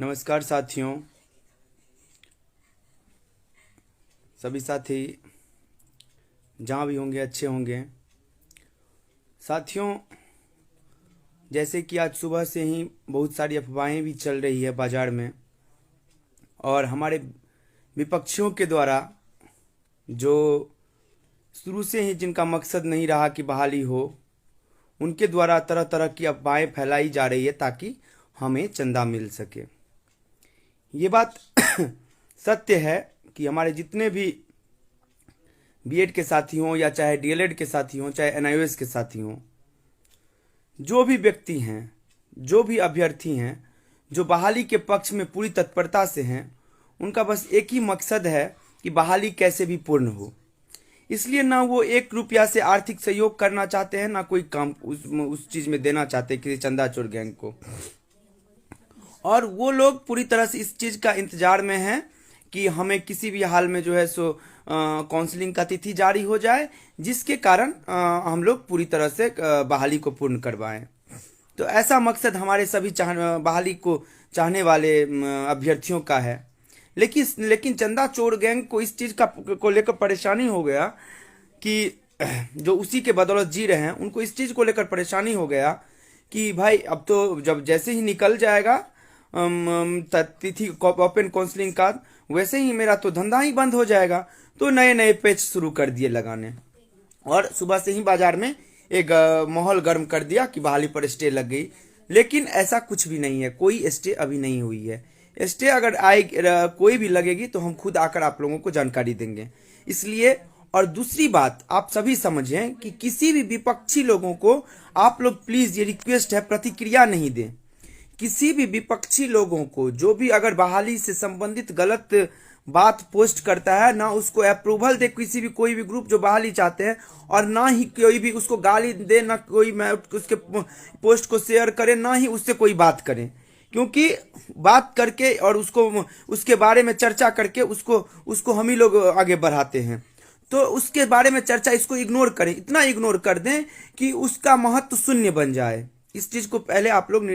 नमस्कार साथियों। सभी साथी जहाँ भी होंगे अच्छे होंगे। साथियों, जैसे कि आज सुबह से ही बहुत सारी अफवाहें भी चल रही है बाज़ार में, और हमारे विपक्षियों के द्वारा जो शुरू से ही जिनका मकसद नहीं रहा कि बहाली हो, उनके द्वारा तरह तरह की अफवाहें फैलाई जा रही है ताकि हमें चंदा मिल सके। ये बात सत्य है कि हमारे जितने भी बीएड के साथी हों या चाहे डीएलएड के साथी हों, चाहे एनआईओएस के साथी हों, जो भी व्यक्ति हैं, जो भी अभ्यर्थी हैं जो बहाली के पक्ष में पूरी तत्परता से हैं, उनका बस एक ही मकसद है कि बहाली कैसे भी पूर्ण हो। इसलिए ना वो 1 रुपया से आर्थिक सहयोग करना चाहते हैं, ना कोई काम उस चीज़ में देना चाहते किसी चंदा चोर गैंग को। और वो लोग पूरी तरह से इस चीज़ का इंतजार में हैं कि हमें किसी भी हाल में जो है सो काउंसलिंग का तिथि जारी हो जाए, जिसके कारण हम लोग पूरी तरह से बहाली को पूर्ण करवाएं। तो ऐसा मकसद हमारे सभी बहाली को चाहने वाले अभ्यर्थियों का है। लेकिन चंदा चोर गैंग को इस चीज़ को लेकर परेशानी हो गया कि जो उसी के बदौलत जी रहे हैं, उनको इस चीज़ को लेकर परेशानी हो गया कि भाई अब तो जब जैसे ही निकल जाएगा तिथि ओपन काउंसलिंग का, वैसे ही मेरा तो धंधा ही बंद हो जाएगा। तो नए नए पेच शुरू कर दिए लगाने, और सुबह से ही बाजार में एक माहौल गर्म कर दिया कि बहाली पर स्टे लग गई। लेकिन ऐसा कुछ भी नहीं है, कोई स्टे अभी नहीं हुई है। स्टे अगर आए कोई भी लगेगी तो हम खुद आकर आप लोगों को जानकारी देंगे। इसलिए, और दूसरी बात आप सभी समझें कि किसी भी विपक्षी लोगों को आप लोग प्लीज़, ये रिक्वेस्ट है, प्रतिक्रिया नहीं दें। किसी भी विपक्षी लोगों को जो भी अगर बहाली से संबंधित गलत बात पोस्ट करता है, ना उसको अप्रूवल दे किसी भी कोई भी ग्रुप जो बहाली चाहते हैं, और ना ही कोई भी उसको गाली दे, ना कोई उसके पोस्ट को शेयर करे, ना ही उससे कोई बात करें। क्योंकि बात करके और उसके बारे में चर्चा करके उसको हम ही लोग आगे बढ़ाते हैं। तो उसके बारे में चर्चा, इसको इग्नोर करें, इतना इग्नोर कर दें कि उसका महत्व शून्य बन जाए। इस चीज़ को पहले आप लोग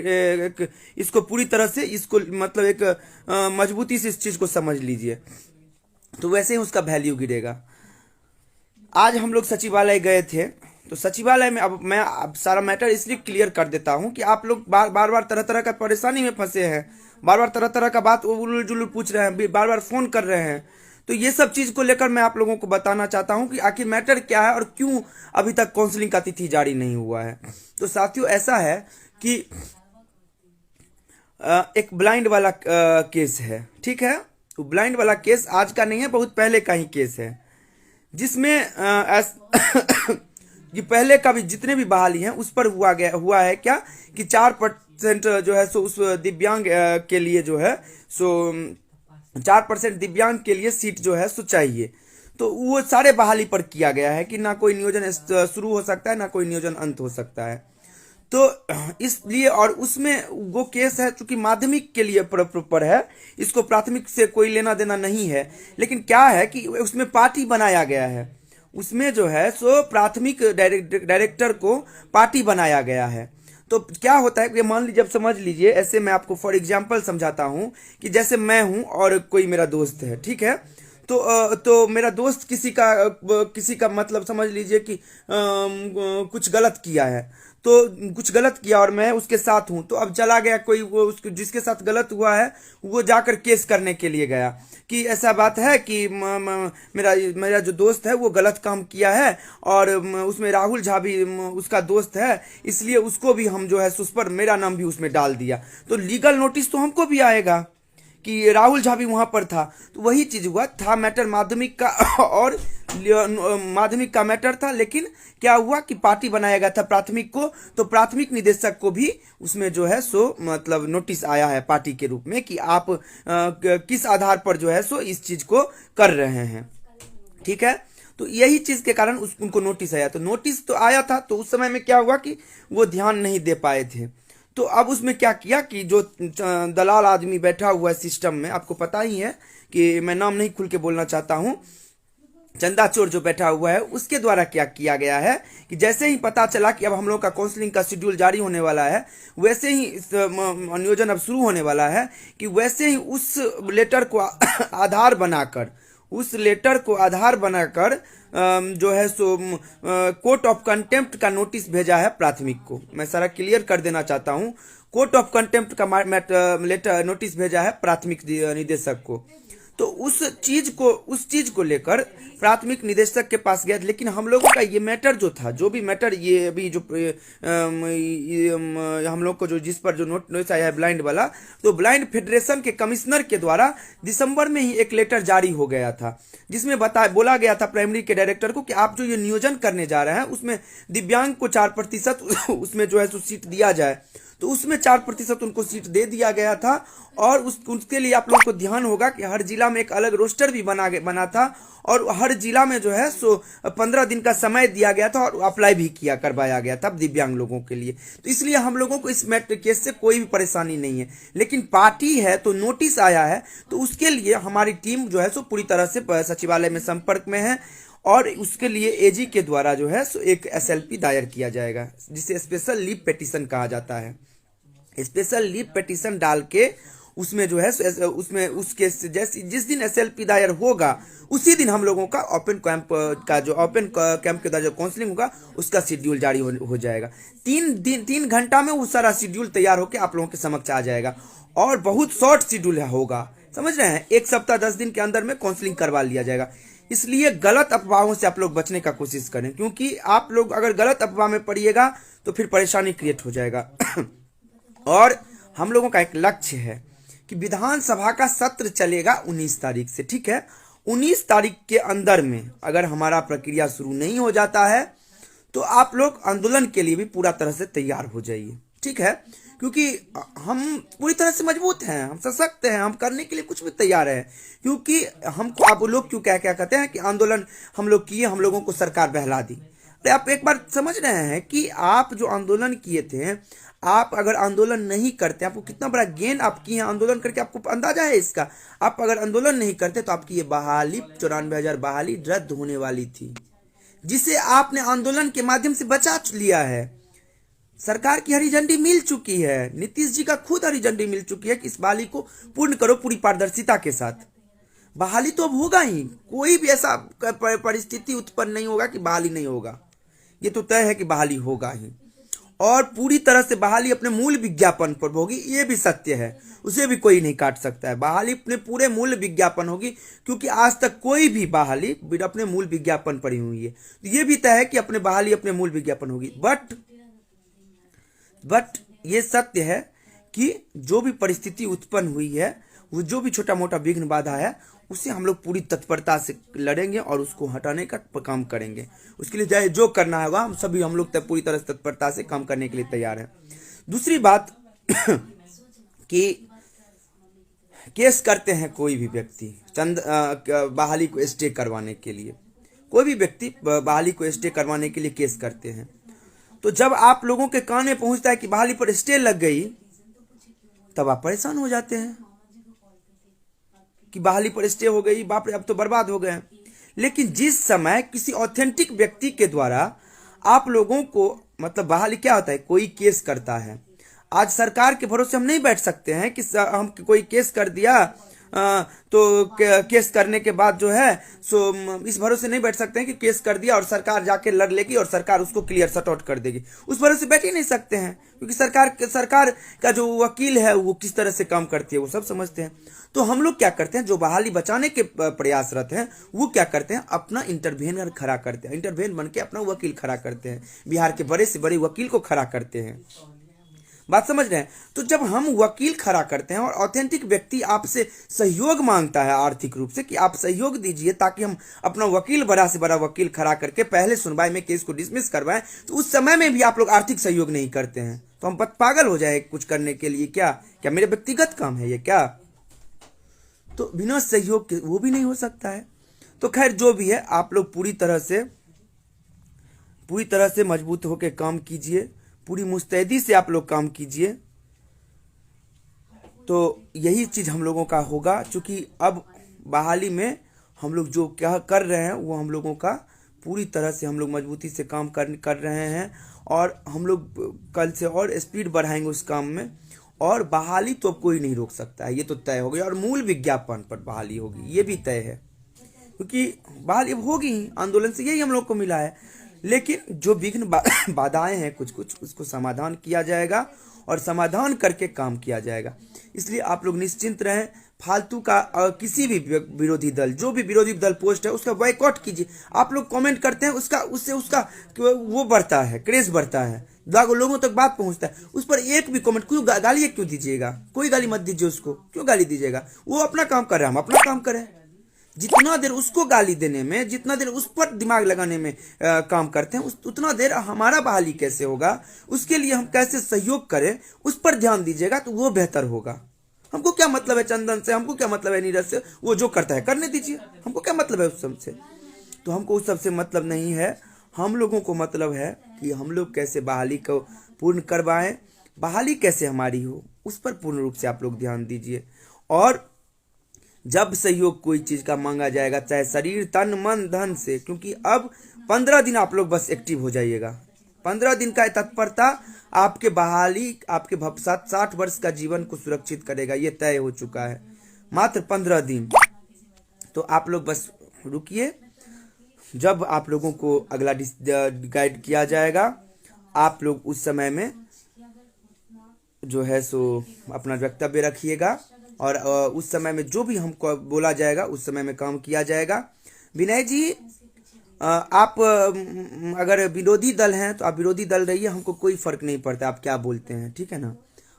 इसको पूरी तरह से, इसको मतलब एक मजबूती से इस चीज़ को समझ लीजिए, तो वैसे ही उसका वैल्यू गिरेगा। आज हम लोग सचिवालय गए थे, तो सचिवालय में अब सारा मैटर इसलिए क्लियर कर देता हूँ कि आप लोग बार बार तरह तरह का परेशानी में फंसे हैं, बार बार तरह तरह का बात उलझुल जुलूल पूछ रहे हैं, बार बार फ़ोन कर रहे हैं। तो ये सब चीज़ को लेकर मैं आप लोगों को बताना चाहता हूं कि आखिर मैटर क्या है और क्यों अभी तक काउंसलिंग का तिथि जारी नहीं हुआ है। तो साथियों, ऐसा है कि एक ब्लाइंड वाला केस है, ठीक है। वो ब्लाइंड वाला केस आज का नहीं है, बहुत पहले का ही केस है, जिसमें ये पहले का भी जितने भी बहाली हैं उस पर हुआ है क्या कि 4% जो है सो उस दिव्यांग के लिए जो है सो 4% दिव्यांग के लिए सीट जो है सो चाहिए। तो वो सारे बहाली पर किया गया है कि ना कोई नियोजन शुरू हो सकता है, ना कोई नियोजन अंत हो सकता है। तो इसलिए, और उसमें वो केस है चूंकि माध्यमिक के लिए पर है, इसको प्राथमिक से कोई लेना देना नहीं है। लेकिन क्या है कि उसमें पार्टी बनाया गया है, उसमें जो है सो प्राथमिक डायरेक्टर को पार्टी बनाया गया है। तो क्या होता है कि मान लीजिए, अब समझ लीजिए, ऐसे मैं आपको फॉर एग्जांपल समझाता हूँ कि जैसे मैं हूँ और कोई मेरा दोस्त है, ठीक है। तो मेरा दोस्त किसी का मतलब समझ लीजिए कि कुछ गलत किया है, तो कुछ गलत किया और मैं उसके साथ हूं। तो अब चला गया कोई, वो उसके जिसके साथ गलत हुआ है वो जाकर केस करने के लिए गया कि ऐसा बात है कि मेरा जो दोस्त है वो गलत काम किया है, और उसमें राहुल झा भी उसका दोस्त है, इसलिए उसको भी हम जो है उस पर मेरा नाम भी उसमें डाल दिया। तो लीगल नोटिस तो हमको भी आएगा कि राहुल झा भी वहां पर था। तो वही चीज हुआ था, मैटर माध्यमिक का और माध्यमिक का मैटर था। लेकिन क्या हुआ कि पार्टी बनाया गया था प्राथमिक को, तो प्राथमिक निदेशक को भी उसमें जो है सो मतलब नोटिस आया है पार्टी के रूप में कि आप किस आधार पर जो है सो इस चीज को कर रहे हैं, ठीक है। तो यही चीज के कारण उनको नोटिस आया। तो नोटिस तो आया था, तो उस समय में क्या हुआ कि वो ध्यान नहीं दे पाए थे। तो अब उसमें क्या किया कि जो दलाल आदमी बैठा हुआ है सिस्टम में, आपको पता ही है कि मैं नाम नहीं खुल के बोलना चाहता हूँ, चंदा चोर जो बैठा हुआ है उसके द्वारा क्या किया गया है कि जैसे ही पता चला कि अब हम लोग का काउंसलिंग का शेड्यूल जारी होने वाला है, वैसे ही नियोजन अब शुरू होने वाला है, कि वैसे ही उस लेटर को आधार बनाकर जो है सो कोर्ट ऑफ कंटेम्प्ट का नोटिस भेजा है प्राथमिक को। मैं सारा क्लियर कर देना चाहता हूँ। कोर्ट ऑफ कंटेम्प्ट का लेटर नोटिस भेजा है प्राथमिक निदेशक को। तो उस चीज को लेकर प्राथमिक निदेशक के पास गया, लेकिन हम लोगों का ये मैटर जो था, जो भी मैटर ये अभी जो हम लोग को जो जिस पर जो नोटिस आया है ब्लाइंड वाला, तो ब्लाइंड फेडरेशन के कमिश्नर के द्वारा दिसंबर में ही एक लेटर जारी हो गया था, जिसमें बोला गया था प्राइमरी के डायरेक्टर को कि आप जो ये नियोजन करने जा रहे हैं उसमें दिव्यांग को 4% उसमें जो है सो सीट दिया जाए। तो उसमें 4% उनको सीट दे दिया गया था, और उसके लिए आप लोगों को ध्यान होगा कि हर जिला में एक अलग रोस्टर भी बना था, और हर जिला में जो है सो 15 दिन का समय दिया गया था, और अप्लाई भी करवाया गया था दिव्यांग लोगों के लिए। तो इसलिए हम लोगों को इस केस से कोई भी परेशानी नहीं है। लेकिन पार्टी है तो नोटिस आया है, तो उसके लिए हमारी टीम जो है सो पूरी तरह से सचिवालय में संपर्क में है, और उसके लिए एजी के द्वारा जो है सो एक एसएलपी दायर किया जाएगा, जिसे स्पेशल लीव पेटिशन कहा जाता है। स्पेशल लीव पेटिशन डाल के उसमें जो है उसमें उसके जैसे जिस दिन एसएलपी दायर होगा उसी दिन हम लोगों का ओपन कैंप के द्वारा जो काउंसलिंग होगा उसका शेड्यूल जारी हो जाएगा। 3 घंटा में वो सारा शेड्यूल तैयार होकर आप लोगों के समक्ष आ जाएगा, और बहुत शॉर्ट शेड्यूल होगा, समझ रहे हैं। 1 सप्ताह 10 दिन के अंदर में काउंसलिंग करवा लिया जाएगा। इसलिए गलत अफवाहों से आप लोग बचने का कोशिश करें, क्योंकि आप लोग अगर गलत अफवाह में पड़िएगा तो फिर परेशानी क्रिएट हो जाएगा। और हम लोगों का एक लक्ष्य है कि विधानसभा का सत्र चलेगा 19 तारीख से, ठीक है। 19 तारीख के अंदर में अगर हमारा प्रक्रिया शुरू नहीं हो जाता है तो आप लोग आंदोलन के लिए भी पूरा तरह से तैयार हो जाइए, ठीक है। क्योंकि हम पूरी तरह से मजबूत हैं, हम सशक्त हैं, हम करने के लिए कुछ भी तैयार हैं। क्योंकि हमको आप लोग क्यों क्या कहते हैं कि आंदोलन हम लोग किए, हम लोगों को सरकार बहला दी। अरे आप एक बार समझ रहे हैं कि आप जो आंदोलन किए थे, आप अगर आंदोलन नहीं करते, आपको कितना बड़ा गेन आप किए हैं आंदोलन करके, आपको अंदाजा है इसका। आप अगर आंदोलन नहीं करते तो आपकी ये बहाली 94,000 बहाली रद्द होने वाली थी, जिसे आपने आंदोलन के माध्यम से बचा लिया है। सरकार की हरी झंडी मिल चुकी है, नीतीश जी का खुद हरी झंडी मिल चुकी है कि इस बहाली को पूर्ण करो पूरी पारदर्शिता के साथ। बहाली तो अब होगा ही, कोई भी ऐसा परिस्थिति उत्पन्न नहीं होगा कि बहाली नहीं होगा, ये तो तय है कि बहाली होगा ही। और पूरी तरह से बहाली अपने मूल विज्ञापन पर होगी, ये भी सत्य है, उसे भी कोई नहीं काट सकता है। बहाली अपने पूरे मूल विज्ञापन होगी, क्योंकि आज तक कोई भी बहाली अपने मूल विज्ञापन पर ही हुई है। तो ये भी तय है कि अपने बहाली अपने मूल विज्ञापन होगी। बट ये सत्य है कि जो भी परिस्थिति उत्पन्न हुई है, वो जो भी छोटा मोटा विघ्न बाधा है, उसे हम लोग पूरी तत्परता से लड़ेंगे और उसको हटाने का काम करेंगे। उसके लिए चाहे जो करना होगा हम लोग पूरी तरह से तत्परता से काम करने के लिए तैयार हैं। दूसरी बात कि केस करते हैं कोई भी व्यक्ति बहाली को स्टे करवाने के लिए, कोई भी व्यक्ति बहाली को स्टे करवाने के लिए केस करते हैं, तो जब आप लोगों के कान में पहुंचता है कि बहाली पर स्टे लग गई, तब आप परेशान हो जाते हैं कि बहाली पर स्टे हो गई, बाप रे अब तो बर्बाद हो गए। लेकिन जिस समय किसी ऑथेंटिक व्यक्ति के द्वारा आप लोगों को, मतलब बहाली क्या होता है, कोई केस करता है। आज सरकार के भरोसे हम नहीं बैठ सकते हैं कि हम कोई केस कर दिया तो केस करने के बाद जो है सो इस भरोसे नहीं बैठ सकते हैं कि केस कर दिया और सरकार जाके लड़ लेगी और सरकार उसको क्लियर शट आउट कर देगी। उस भरोसे बैठ ही नहीं सकते हैं, क्योंकि सरकार का जो वकील है वो किस तरह से काम करती है वो सब समझते हैं। तो हम लोग क्या करते हैं, जो बहाली बचाने के प्रयासरत हैं वो क्या करते हैं, अपना इंटरवेनर खड़ा करते हैं, इंटरवेन बन के अपना वकील खड़ा करते हैं, बिहार के बड़े से बड़े वकील को खड़ा करते हैं। बात समझ रहे हैं। तो जब हम वकील खड़ा करते हैं और ऑथेंटिक व्यक्ति आपसे सहयोग मांगता है आर्थिक रूप से कि आप सहयोग दीजिए ताकि हम अपना वकील बड़ा से बड़ा वकील खड़ा करके पहले सुनवाई में केस को डिसमिस करवाएं, तो उस समय में भी आप लोग आर्थिक सहयोग नहीं करते हैं, तो हम पागल हो जाए कुछ करने के लिए। क्या मेरे व्यक्तिगत काम है ये क्या? तो बिना सहयोग के वो भी नहीं हो सकता है। तो खैर जो भी है, आप लोग पूरी तरह से मजबूत होकर काम कीजिए, पूरी मुस्तैदी से आप लोग काम कीजिए। तो यही चीज हम लोगों का होगा, क्योंकि अब बहाली में हम लोग जो क्या कर रहे हैं वो हम लोगों का पूरी तरह से हम लोग मजबूती से काम कर रहे हैं, और हम लोग कल से और स्पीड बढ़ाएंगे उस काम में। और बहाली तो अब कोई नहीं रोक सकता है, ये तो तय हो गया। और मूल विज्ञापन पर बहाली होगी, ये भी तय है, क्योंकि बहाली अब होगी ही, आंदोलन से यही हम लोग को मिला है। लेकिन जो विघ्न बाधाएं हैं कुछ कुछ, उसको समाधान किया जाएगा और समाधान करके काम किया जाएगा। इसलिए आप लोग निश्चिंत रहें। फालतू का किसी भी विरोधी दल, जो भी विरोधी दल पोस्ट है उसका बॉयकॉट कीजिए। आप लोग कमेंट करते हैं, उसका उससे उसका वो बढ़ता है, क्रेज बढ़ता है, लोगों तक बात पहुंचता है। उस पर एक भी कमेंट, क्यों गाली क्यों दीजिएगा? कोई गाली मत दीजिए उसको, क्यों गाली दीजिएगा? वो अपना काम कर रहा है, हम अपना काम करें। जितना देर उसको गाली देने में, जितना देर उस पर दिमाग लगाने में काम करते हैं, उतना देर हमारा बहाली कैसे होगा, उसके लिए हम कैसे सहयोग करें, उस पर ध्यान दीजिएगा तो वो बेहतर होगा। हमको क्या मतलब है चंदन से, हमको क्या मतलब है नीरज से, वो जो करता है करने दीजिए, हमको क्या मतलब है उस सब से। तो हमको उस सब से मतलब नहीं है। हम लोगों को मतलब है कि हम लोग कैसे बहाली को पूर्ण करवाएं, बहाली कैसे हमारी हो, उस पर पूर्ण रूप से आप लोग ध्यान दीजिए। और जब सहयोग कोई चीज का मांगा जाएगा, चाहे शरीर, तन, मन, धन से, क्योंकि अब 15 दिन आप लोग बस एक्टिव हो जाइएगा। 15 दिन का तत्परता आपके बहाली, आपके भविष्य 60 वर्ष का जीवन को सुरक्षित करेगा, ये तय हो चुका है। मात्र 15 दिन। तो आप लोग बस रुकिए, जब आप लोगों को अगला गाइड किया जाएगा, आप लोग उस समय में जो है सो अपना वक्तव्य रखिएगा, और उस समय में जो भी हमको बोला जाएगा उस समय में काम किया जाएगा। विनय जी, आप अगर विरोधी दल हैं तो आप विरोधी दल रहिए, हमको कोई फर्क नहीं पड़ता आप क्या बोलते हैं, ठीक है ना।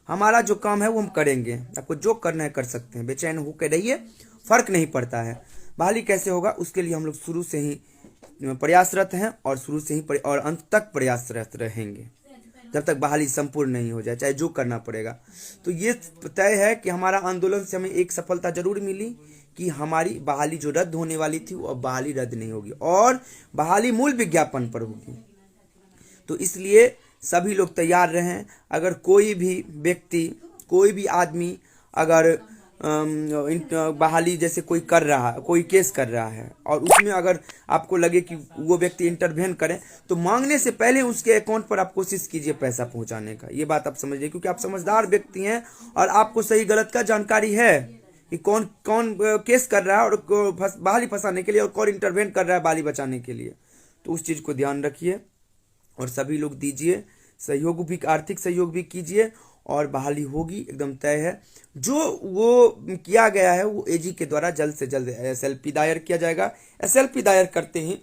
हमारा जो काम है वो हम करेंगे, आपको जो करना है कर सकते हैं, बेचैन होकर रहिए, फर्क नहीं पड़ता है। बहाली कैसे होगा उसके लिए हम लोग शुरू से ही प्रयासरत हैं, और शुरू से ही और अंत तक प्रयासरत रहेंगे, जब तक बहाली संपूर्ण नहीं हो जाए, चाहे जो करना पड़ेगा। तो ये तय है कि हमारा आंदोलन से हमें एक सफलता जरूर मिली कि हमारी बहाली जो रद्द होने वाली थी वो अब बहाली रद्द नहीं होगी, और बहाली मूल विज्ञापन पर होगी। तो इसलिए सभी लोग तैयार रहें। अगर कोई भी व्यक्ति, कोई भी आदमी अगर बहाली जैसे कोई कर रहा, कोई केस कर रहा है, और उसमें अगर आपको लगे कि वो व्यक्ति इंटरवेन करे, तो मांगने से पहले उसके अकाउंट पर आप कोशिश कीजिए पैसा पहुंचाने का। ये बात आप समझिए, क्योंकि आप समझदार व्यक्ति हैं और आपको सही गलत का जानकारी है कि कौन कौन केस कर रहा है और बहाली फंसाने के लिए, और कौन इंटरवेन कर रहा है बहाली बचाने के लिए। तो उस चीज को ध्यान रखिए और सभी लोग दीजिए सहयोग भी, आर्थिक सहयोग भी कीजिए, और बहाली होगी, एकदम तय है। जो वो किया गया है वो एजी के द्वारा जल्द से जल्द एसएलपी दायर किया जाएगा। एसएलपी दायर करते ही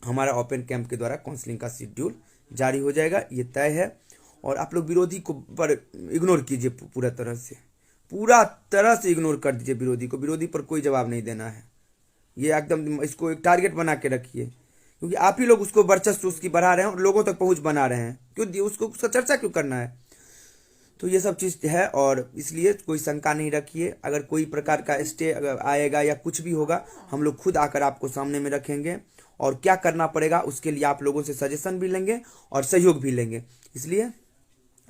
हमारा ओपन कैंप के द्वारा काउंसलिंग का शेड्यूल जारी हो जाएगा, ये तय है। और आप लोग विरोधी को पर इग्नोर कीजिए, पूरा तरह से इग्नोर कर दीजिए विरोधी को। विरोधी पर कोई जवाब नहीं देना है, ये एकदम इसको एक टारगेट बना के रखिए, क्योंकि आप ही लोग उसको वर्चस्व उसकी बढ़ा रहे हैं और लोगों तक पहुंच बना रहे हैं। क्यों उसको उसका चर्चा क्यों करना है? तो ये सब चीज़ है, और इसलिए कोई शंका नहीं रखिए। अगर कोई प्रकार का स्टे अगर आएगा या कुछ भी होगा, हम लोग खुद आकर आपको सामने में रखेंगे, और क्या करना पड़ेगा उसके लिए आप लोगों से सजेशन भी लेंगे और सहयोग भी लेंगे। इसलिए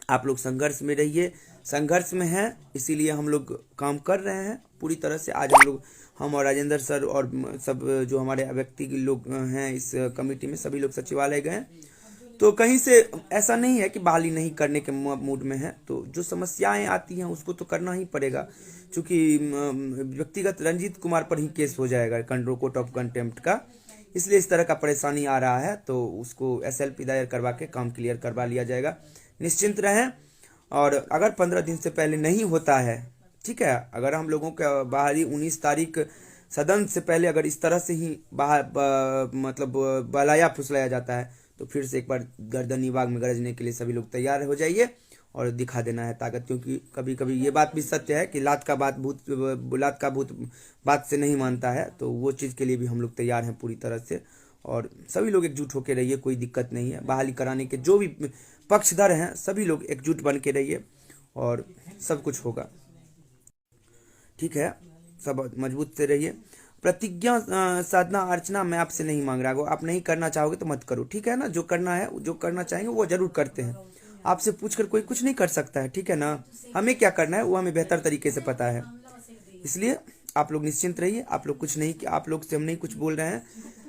आप लोग संघर्ष में रहिए, संघर्ष में हैं, इसीलिए हम लोग काम कर रहे हैं पूरी तरह से। आज हम और राजेंद्र सर और सब जो हमारे व्यक्ति लोग हैं इस कमेटी में, सभी लोग सचिवालय गए। तो कहीं से ऐसा नहीं है कि बहाली नहीं करने के मूड में है, तो जो समस्याएं आती हैं उसको तो करना ही पड़ेगा, क्योंकि व्यक्तिगत रंजीत कुमार पर ही केस हो जाएगा कोर्ट ऑफ कंटेम्प्ट का। इसलिए इस तरह का परेशानी आ रहा है, तो उसको एसएलपी दायर करवा के काम क्लियर करवा लिया जाएगा, निश्चिंत रहें। और अगर 15 दिन से पहले नहीं होता है, ठीक है, अगर हम लोगों का बहाली 19 तारीख सदन से पहले अगर इस तरह से ही मतलब बलाया फुसलाया जाता है, तो फिर से एक बार गर्दनी बाग में गरजने के लिए सभी लोग तैयार हो जाइए और दिखा देना है ताकत। क्योंकि कभी कभी ये बात भी सत्य है कि लात का भूत बात से नहीं मानता है, तो वो चीज़ के लिए भी हम लोग तैयार हैं पूरी तरह से। और सभी लोग एकजुट होकर रहिए, कोई दिक्कत नहीं है। बहाली कराने के जो भी पक्षधर हैं सभी लोग एकजुट बन के रहिए और सब कुछ होगा, ठीक है। सब मजबूत से रहिए। प्रतिज्ञा साधना अर्चना मैं आपसे नहीं मांग रहा हूँ, आप नहीं करना चाहोगे तो मत करो, ठीक है ना। जो करना है, जो करना चाहेंगे वो जरूर करते हैं। आपसे पूछकर कोई कुछ नहीं कर सकता है, ठीक है ना। हमें क्या करना है वो हमें बेहतर तरीके से पता है, इसलिए आप लोग निश्चिंत रहिए। आप लोग कुछ नहीं, आप लोग से हम नहीं कुछ बोल रहे हैं।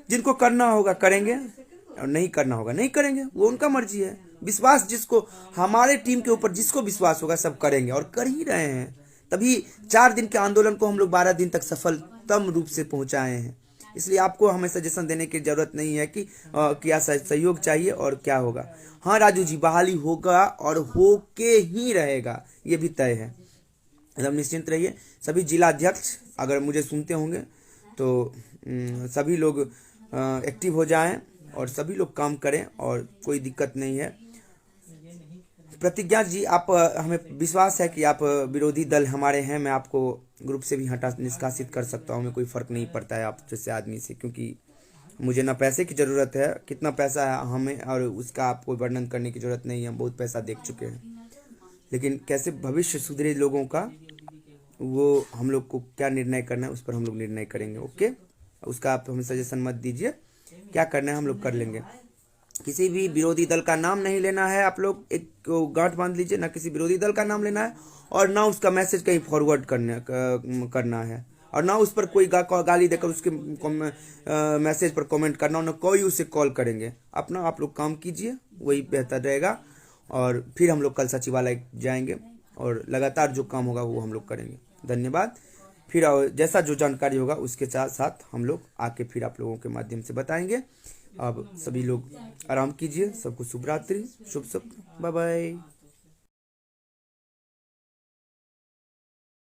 जिनको करना होगा करेंगे और नहीं करना होगा नहीं करेंगे, वो उनका मर्जी है। विश्वास जिसको, हमारे टीम के ऊपर जिसको विश्वास होगा सब करेंगे और कर ही रहे हैं। तभी 4 दिन के आंदोलन को हम लोग 12 दिन तक सफलतम रूप से पहुंचाए हैं। इसलिए आपको हमें सजेशन देने की जरूरत नहीं है कि क्या सहयोग चाहिए और क्या होगा। हाँ राजू जी, बहाली होगा और होके ही रहेगा, ये भी तय है। एकदम निश्चिंत रहिए। सभी जिला अध्यक्ष अगर मुझे सुनते होंगे तो सभी लोग एक्टिव हो जाएं और सभी लोग काम करें और कोई दिक्कत नहीं है। प्रतिज्ञा जी, आप हमें विश्वास है कि आप विरोधी दल हमारे हैं। मैं आपको ग्रुप से भी हटा निष्कासित कर सकता हूँ, हमें कोई फर्क नहीं पड़ता है आप जैसे आदमी से, क्योंकि मुझे ना पैसे की ज़रूरत है, कितना पैसा है हमें और उसका आपको वर्णन करने की ज़रूरत नहीं है, हम बहुत पैसा देख चुके हैं। लेकिन कैसे भविष्य सुधरे लोगों का, वो हम लोग को क्या निर्णय करना है उस पर हम लोग निर्णय करेंगे। ओके, उसका आप हमें सजेशन मत दीजिए, क्या करना है हम लोग कर लेंगे। किसी भी विरोधी दल का नाम नहीं लेना है, आप लोग एक गांठ बांध लीजिए, ना किसी विरोधी दल का नाम लेना है और ना उसका मैसेज कहीं फॉरवर्ड करना है और ना उस पर कोई गाली देकर उसके मैसेज पर कमेंट करना, ना कोई उसे कॉल करेंगे। अपना आप लोग काम कीजिए, वही बेहतर रहेगा। और फिर हम लोग कल सचिवालय जाएंगे और लगातार जो काम होगा वो हम लोग करेंगे। धन्यवाद। फिर जैसा जो जानकारी होगा उसके साथ साथ हम लोग आके फिर आप लोगों के माध्यम से बताएंगे। अब सभी लोग आराम कीजिए, सबको शुभ रात्रि, शुभ स्वप्न, बाय बाय।